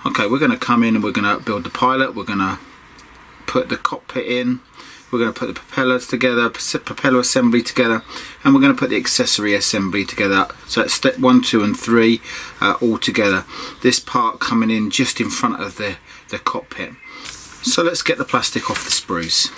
Okay, we're going to come in and we're going to build the pilot. We're going to put the cockpit in. We're going to put the propellers together, propeller assembly together, and we're going to put the accessory assembly together. So that's step 1, 2 and 3 all together. This part coming in just in front of the cockpit. So let's get the plastic off the sprues.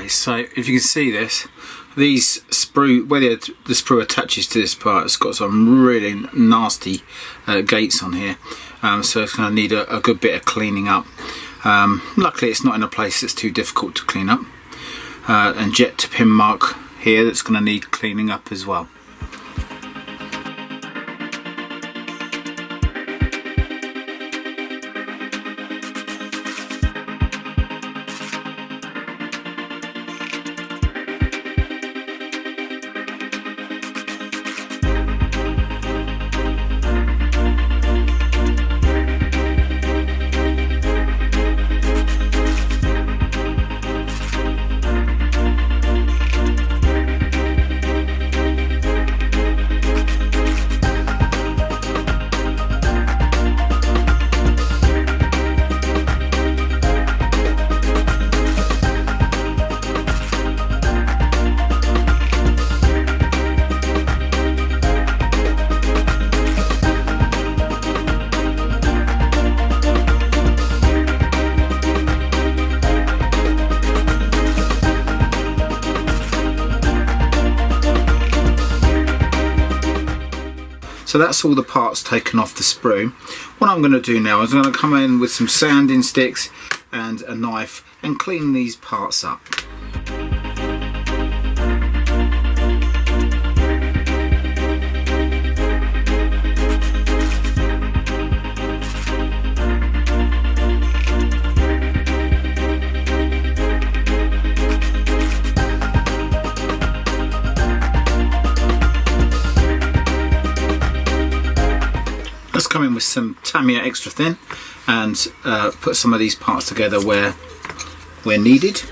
So if you can see this, these sprue, where the sprue attaches to this part, it's got some really nasty gates on here, so it's going to need a good bit of cleaning up. Luckily it's not in a place that's too difficult to clean up, and jet to pin mark here that's going to need cleaning up as well. So that's all the parts taken off the sprue. What I'm going to do now is I'm going to come in with some sanding sticks and a knife and clean these parts up. Come in with some Tamiya extra thin and put some of these parts together where needed.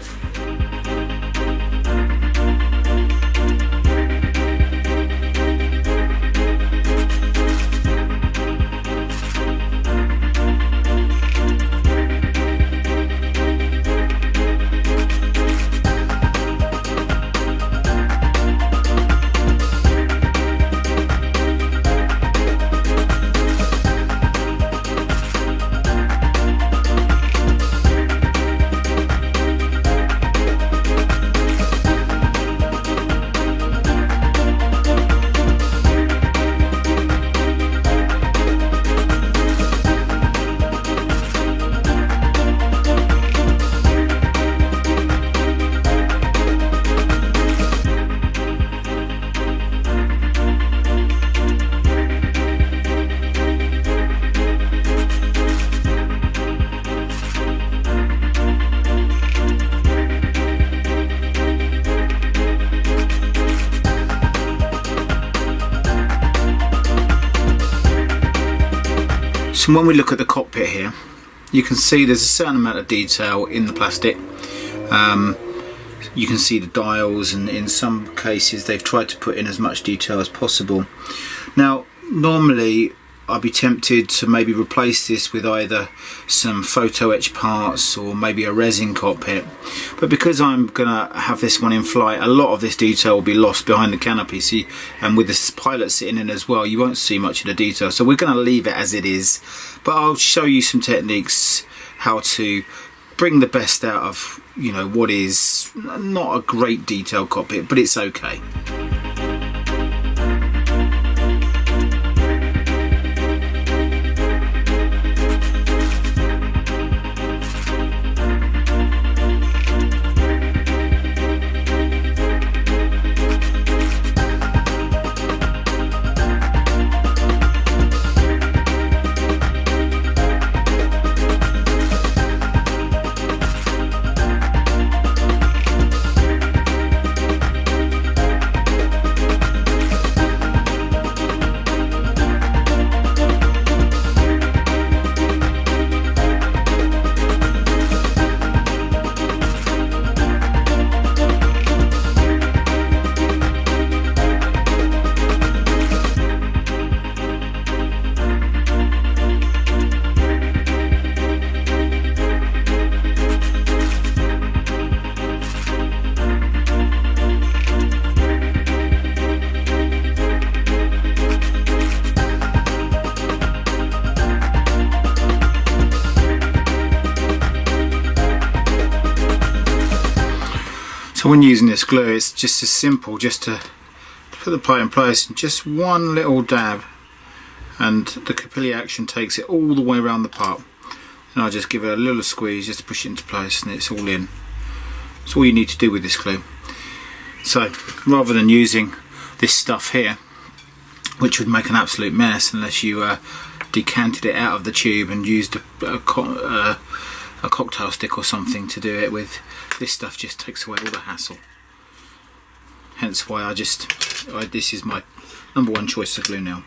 So when we look at the cockpit here, you can see there's a certain amount of detail in the plastic. You can see the dials, and in some cases they've tried to put in as much detail as possible. Now normally I'd be tempted to maybe replace this with either some photo etch parts or maybe a resin cockpit, but because I'm gonna have this one in flight, a lot of this detail will be lost behind the canopy. See, and with this pilot sitting in as well, you won't see much of the detail, so we're gonna leave it as it is, but I'll show you some techniques how to bring the best out of, you know, what is not a great detail cockpit, but it's okay. So when using this glue, it's just as simple just to put the part in place and just one little dab, and the capillary action takes it all the way around the part, and I just give it a little squeeze just to push it into place and it's all in. That's all you need to do with this glue. So rather than using this stuff here, which would make an absolute mess unless you decanted it out of the tube and used a cocktail stick or something to do it with, this stuff just takes away all the hassle. Hence why this is my #1 choice of glue now.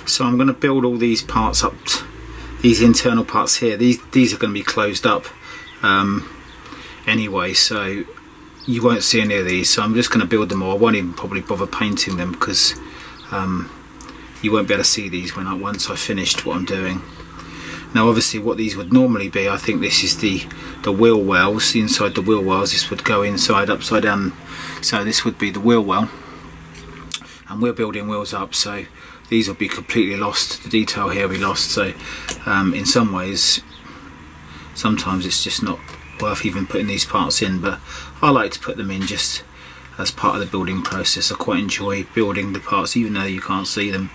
So I'm going to build all these parts up, these internal parts here. These are going to be closed up anyway, so you won't see any of these. So I'm just going to build them all. I won't even probably bother painting them because you won't be able to see these once I've finished what I'm doing. Now obviously what these would normally be, I think this is the wheel wells, inside the wheel wells. This would go inside upside down, so this would be the wheel well, and we're building wheels up, so these will be completely lost, the detail here will be lost. So in some ways, sometimes it's just not worth even putting these parts in, but I like to put them in just as part of the building process. I quite enjoy building the parts even though you can't see them.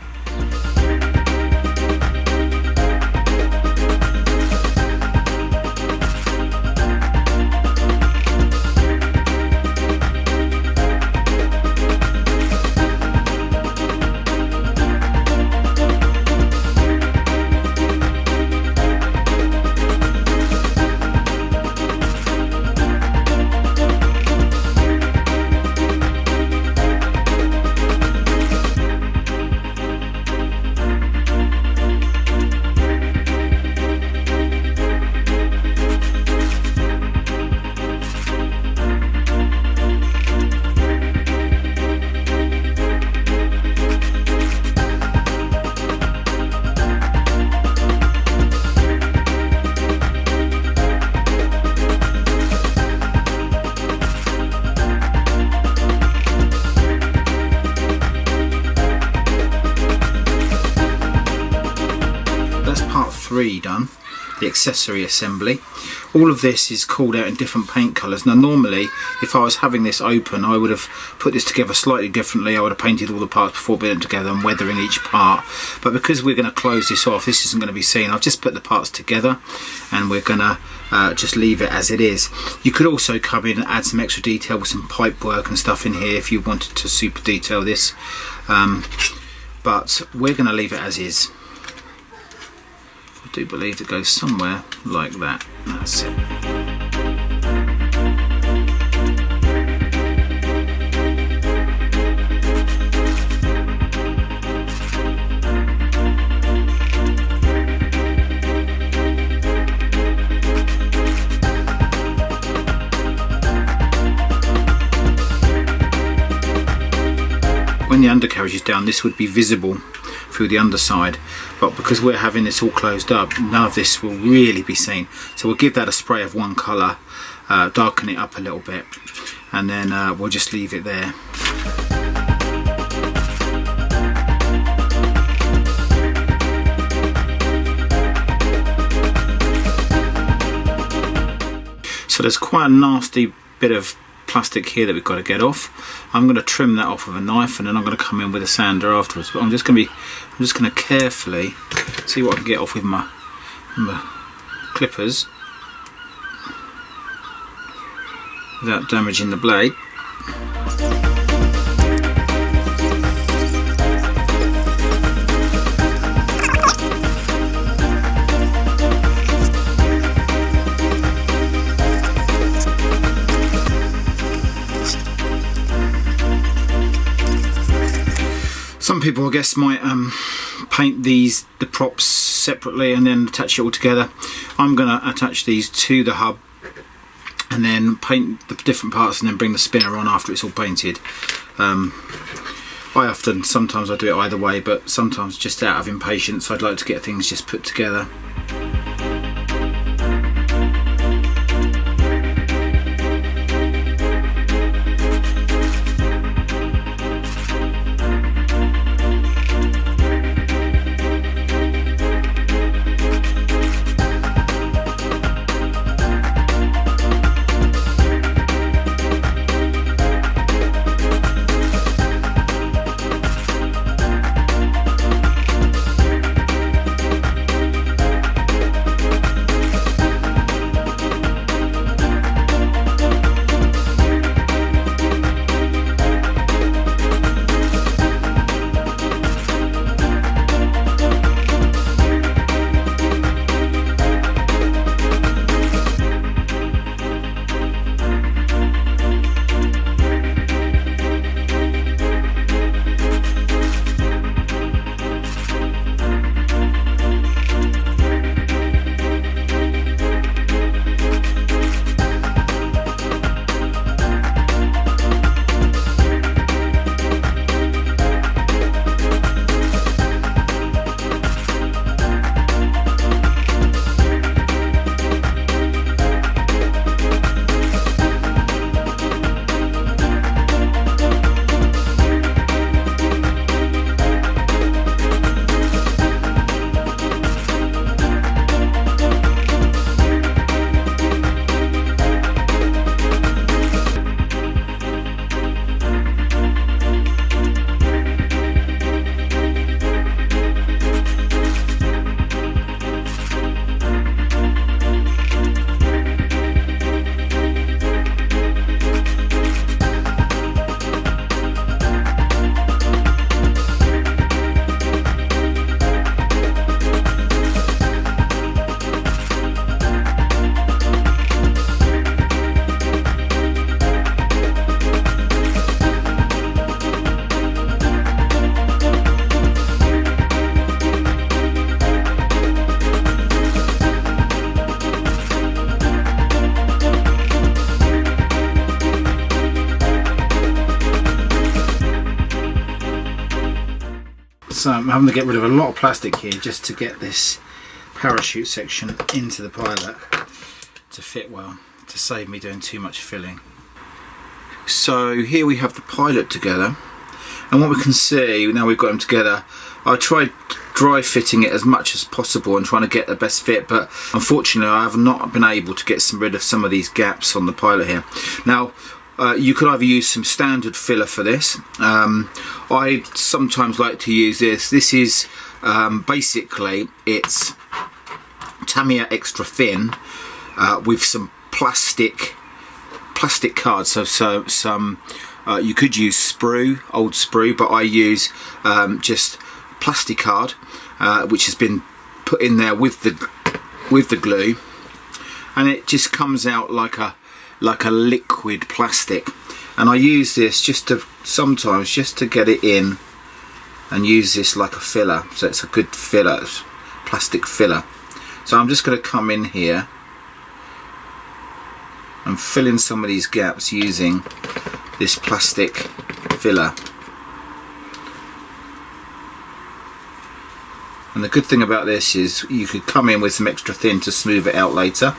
Done, the accessory assembly. All of this is called out in different paint colours. Now normally if I was having this open, I would have put this together slightly differently. I would have painted all the parts before putting them together and weathering each part, but because we're going to close this off, this isn't going to be seen. I've just put the parts together and we're going to just leave it as it is. You could also come in and add some extra detail with some pipe work and stuff in here if you wanted to super detail this, but we're going to leave it as is. I do believe it goes somewhere like that. That's it. When the undercarriage is down, this would be visible through the underside, but because we're having this all closed up, none of this will really be seen. So we'll give that a spray of one colour, darken it up a little bit, and then we'll just leave it there. So there's quite a nasty bit of plastic here that we've got to get off. I'm going to trim that off with a knife, and then I'm going to come in with a sander afterwards. But I'm just going to carefully see what I can get off with my clippers without damaging the blade. Some people, I guess, might paint the props separately and then attach it all together. I'm going to attach these to the hub and then paint the different parts and then bring the spinner on after it's all painted. Sometimes I do it either way, but sometimes just out of impatience I'd like to get things just put together. So I'm having to get rid of a lot of plastic here just to get this parachute section into the pilot to fit well, to save me doing too much filling. So here we have the pilot together, and what we can see now we've got them together, I tried dry fitting it as much as possible and trying to get the best fit, but unfortunately I have not been able to get rid of some of these gaps on the pilot here. Now you could either use some standard filler for this. I sometimes like to use this. This is basically it's Tamiya extra thin with some plastic cards. So some you could use sprue, old sprue, but I use just plastic card, which has been put in there with the glue, and it just comes out like a liquid plastic. And I use this sometimes just to get it in, and use this like a filler. So it's a good filler, plastic filler. So I'm just going to come in here and fill in some of these gaps using this plastic filler. And the good thing about this is you could come in with some extra thin to smooth it out later.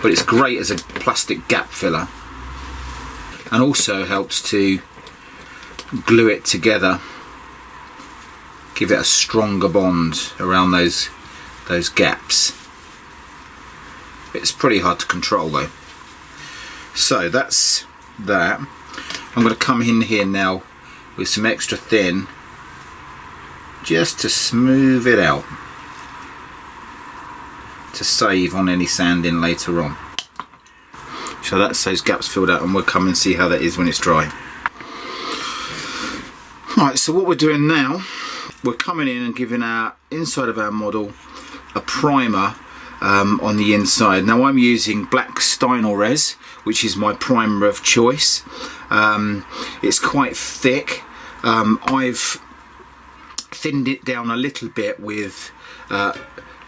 But it's great as a plastic gap filler, and also helps to glue it together, give it a stronger bond around those gaps. It's pretty hard to control though. So that's that. I'm going to come in here now with some extra thin just to smooth it out, to save on any sanding later on. So that's those gaps filled out, and we'll come and see how that is when it's dry. Right, so what we're doing now, we're coming in and giving our inside of our model a primer on the inside. Now I'm using black Stynylrez, which is my primer of choice. It's quite thick. I've thinned it down a little bit with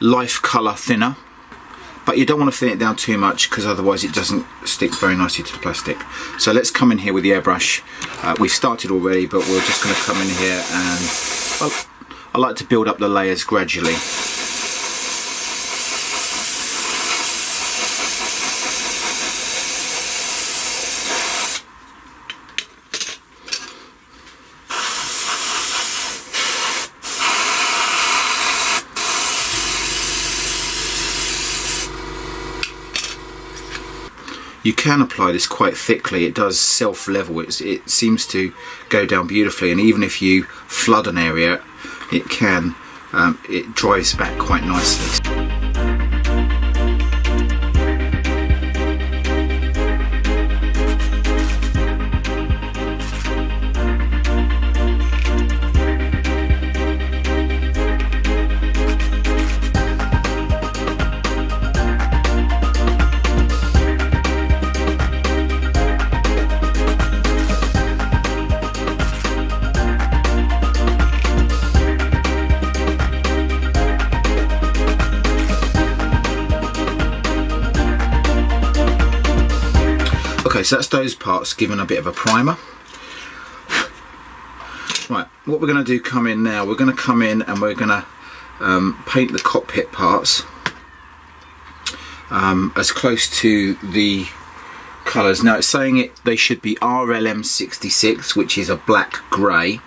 Life Colour thinner, but you don't want to thin it down too much because otherwise it doesn't stick very nicely to the plastic. So let's come in here with the airbrush. We've started already, but we're just going to come in here, and I like to build up the layers gradually. You can apply this quite thickly. It does self-level. It seems to go down beautifully, and even if you flood an area, it dries back quite nicely. Okay, so that's those parts given a bit of a primer. Right, what we're going to do, come in now, we're going to come in and we're going to paint the cockpit parts as close to the colours. Now it's saying they should be RLM66, which is a black grey.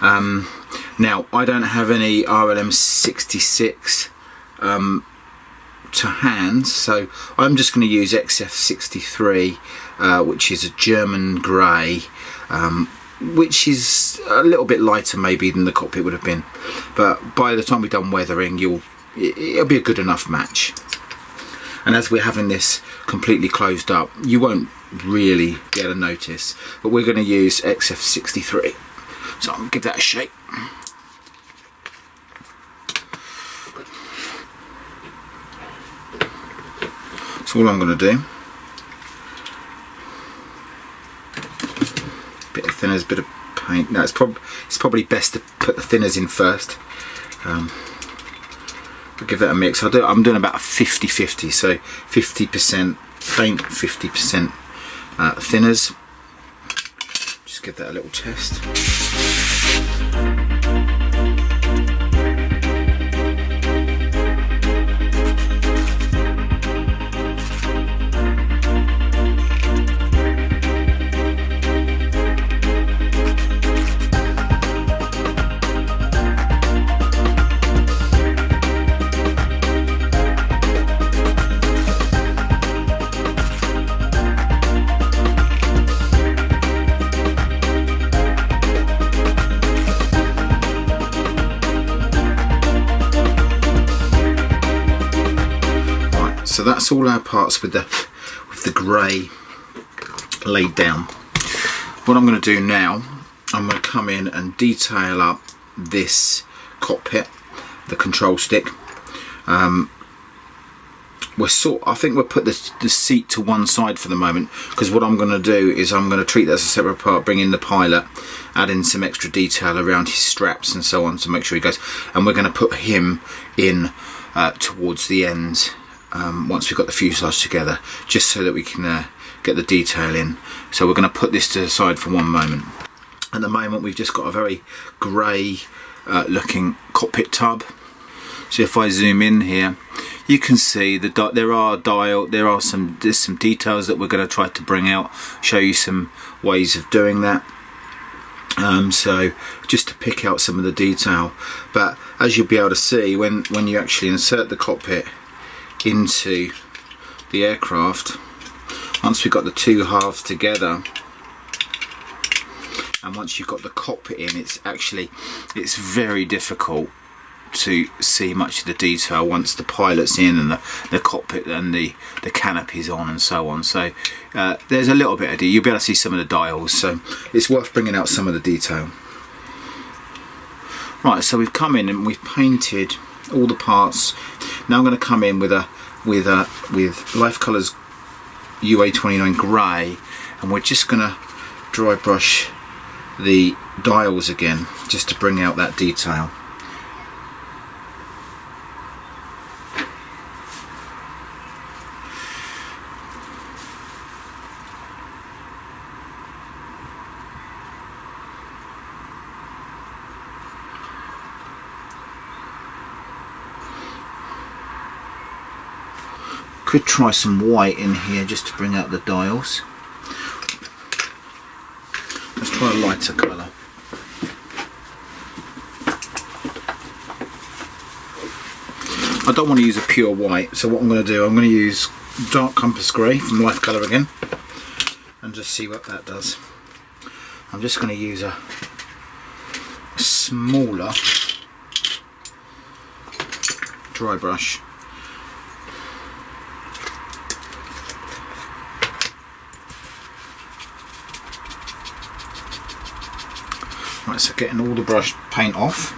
Now I don't have any RLM66 to hand, so I'm just going to use XF63, which is a German grey, which is a little bit lighter maybe than the cockpit would have been, but by the time we've done weathering it'll be a good enough match. And as we're having this completely closed up, you won't really get a notice, but we're going to use XF63, so I'm going to give that a shake. That's all I'm going to do. Bit of thinners, bit of paint. Now it's probably best to put the thinners in first. I'll give that a mix. I'm doing about a 50-50, so 50% paint, 50% thinners. Just give that a little test. So that's all our parts with the grey laid down. What I'm going to do now, I'm going to come in and detail up this cockpit, the control stick. I think we'll put the seat to one side for the moment, because what I'm going to do is I'm going to treat that as a separate part, bring in the pilot, add in some extra detail around his straps and so on to make sure he goes, and we're going to put him in towards the end. Once we've got the fuselage together, just so that we can get the detail in. So we're going to put this to the side for one moment. At the moment we've just got a very grey looking cockpit tub. So if I zoom in here, you can see there's some details that we're going to try to bring out, show you some ways of doing that. So just to pick out some of the detail, but as you'll be able to see when you actually insert the cockpit into the aircraft, once we've got the two halves together and once you've got the cockpit in, it's very difficult to see much of the detail once the pilot's in and the cockpit and the canopy's on and so on. So there's a little bit of you'll be able to see some of the dials, so it's worth bringing out some of the detail. Right, so we've come in and we've painted all the parts. Now I'm going to come in with Life Colours UA29 grey, and we're just going to dry brush the dials again, just to bring out that detail. Could try some white in here just to bring out the dials. Let's try a lighter colour. I don't want to use a pure white, so what I'm going to do, I'm going to use dark compass grey from Life Colour again, and just see what that does. I'm just going to use a smaller dry brush. Right, so getting all the brush paint off.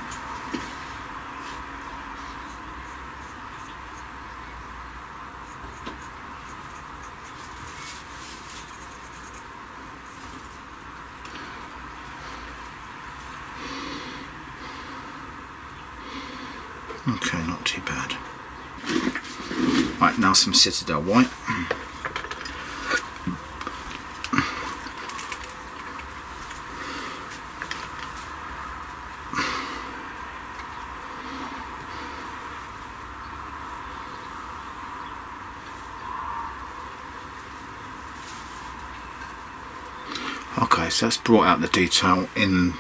Okay, not too bad. Right, now some Citadel white. Okay, so that's brought out the detail in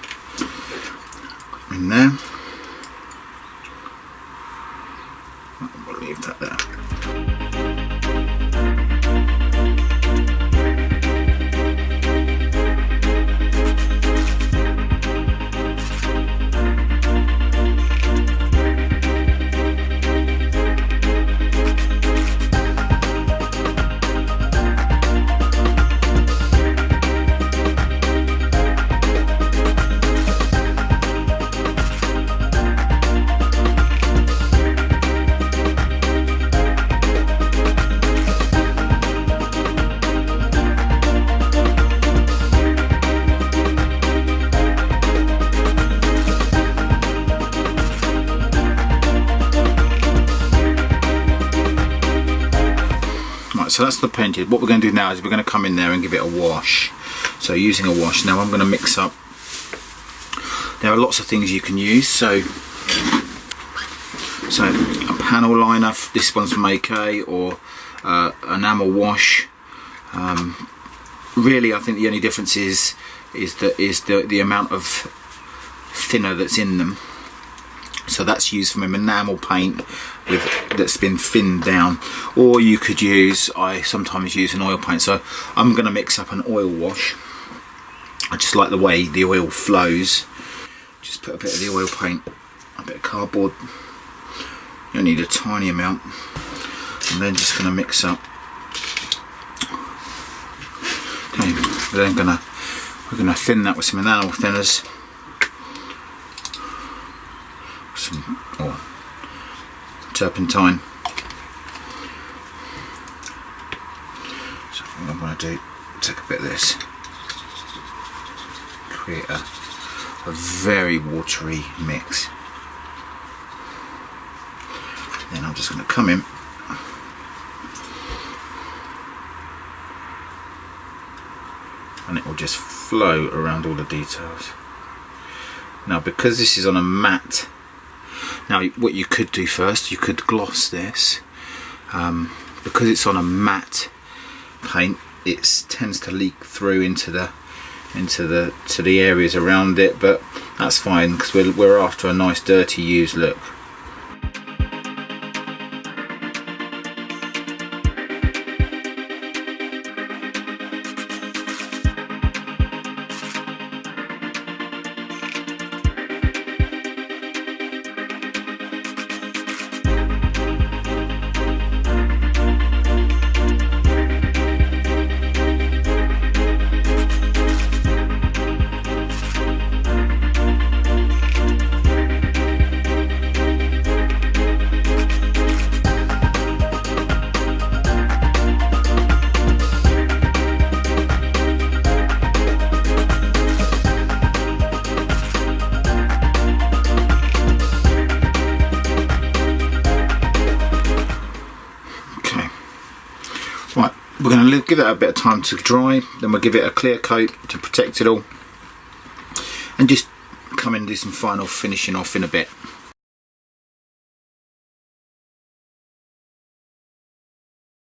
there. We'll leave that there. so that's the painted. What we're going to do now is we're going to come in there and give it a wash. So using a wash, now I'm going to mix up. There are lots of things you can use. So a panel liner, this one's from AK, or enamel wash. Really, I think the only difference is the amount of thinner that's in them. So that's used from an enamel paint that's been thinned down, or you could use, I sometimes use an oil paint. So I'm going to mix up an oil wash. I just like the way the oil flows. Just put a bit of the oil paint, a bit of cardboard. You need a tiny amount, and then just going to mix up. Okay, then we're gonna thin that with some enamel thinners. Some turpentine. So what I'm going to do, take a bit of this, create a very watery mix. Then I'm just going to come in and it will just flow around all the details. Now, because this is on a matte, now what you could do first, you could gloss this. Because it's on a matte paint, it tends to leak through into the areas around it, but that's fine because we're after a nice dirty used look. We're going to give that a bit of time to dry, then we'll give it a clear coat to protect it all, and just come in and do some final finishing off in a bit.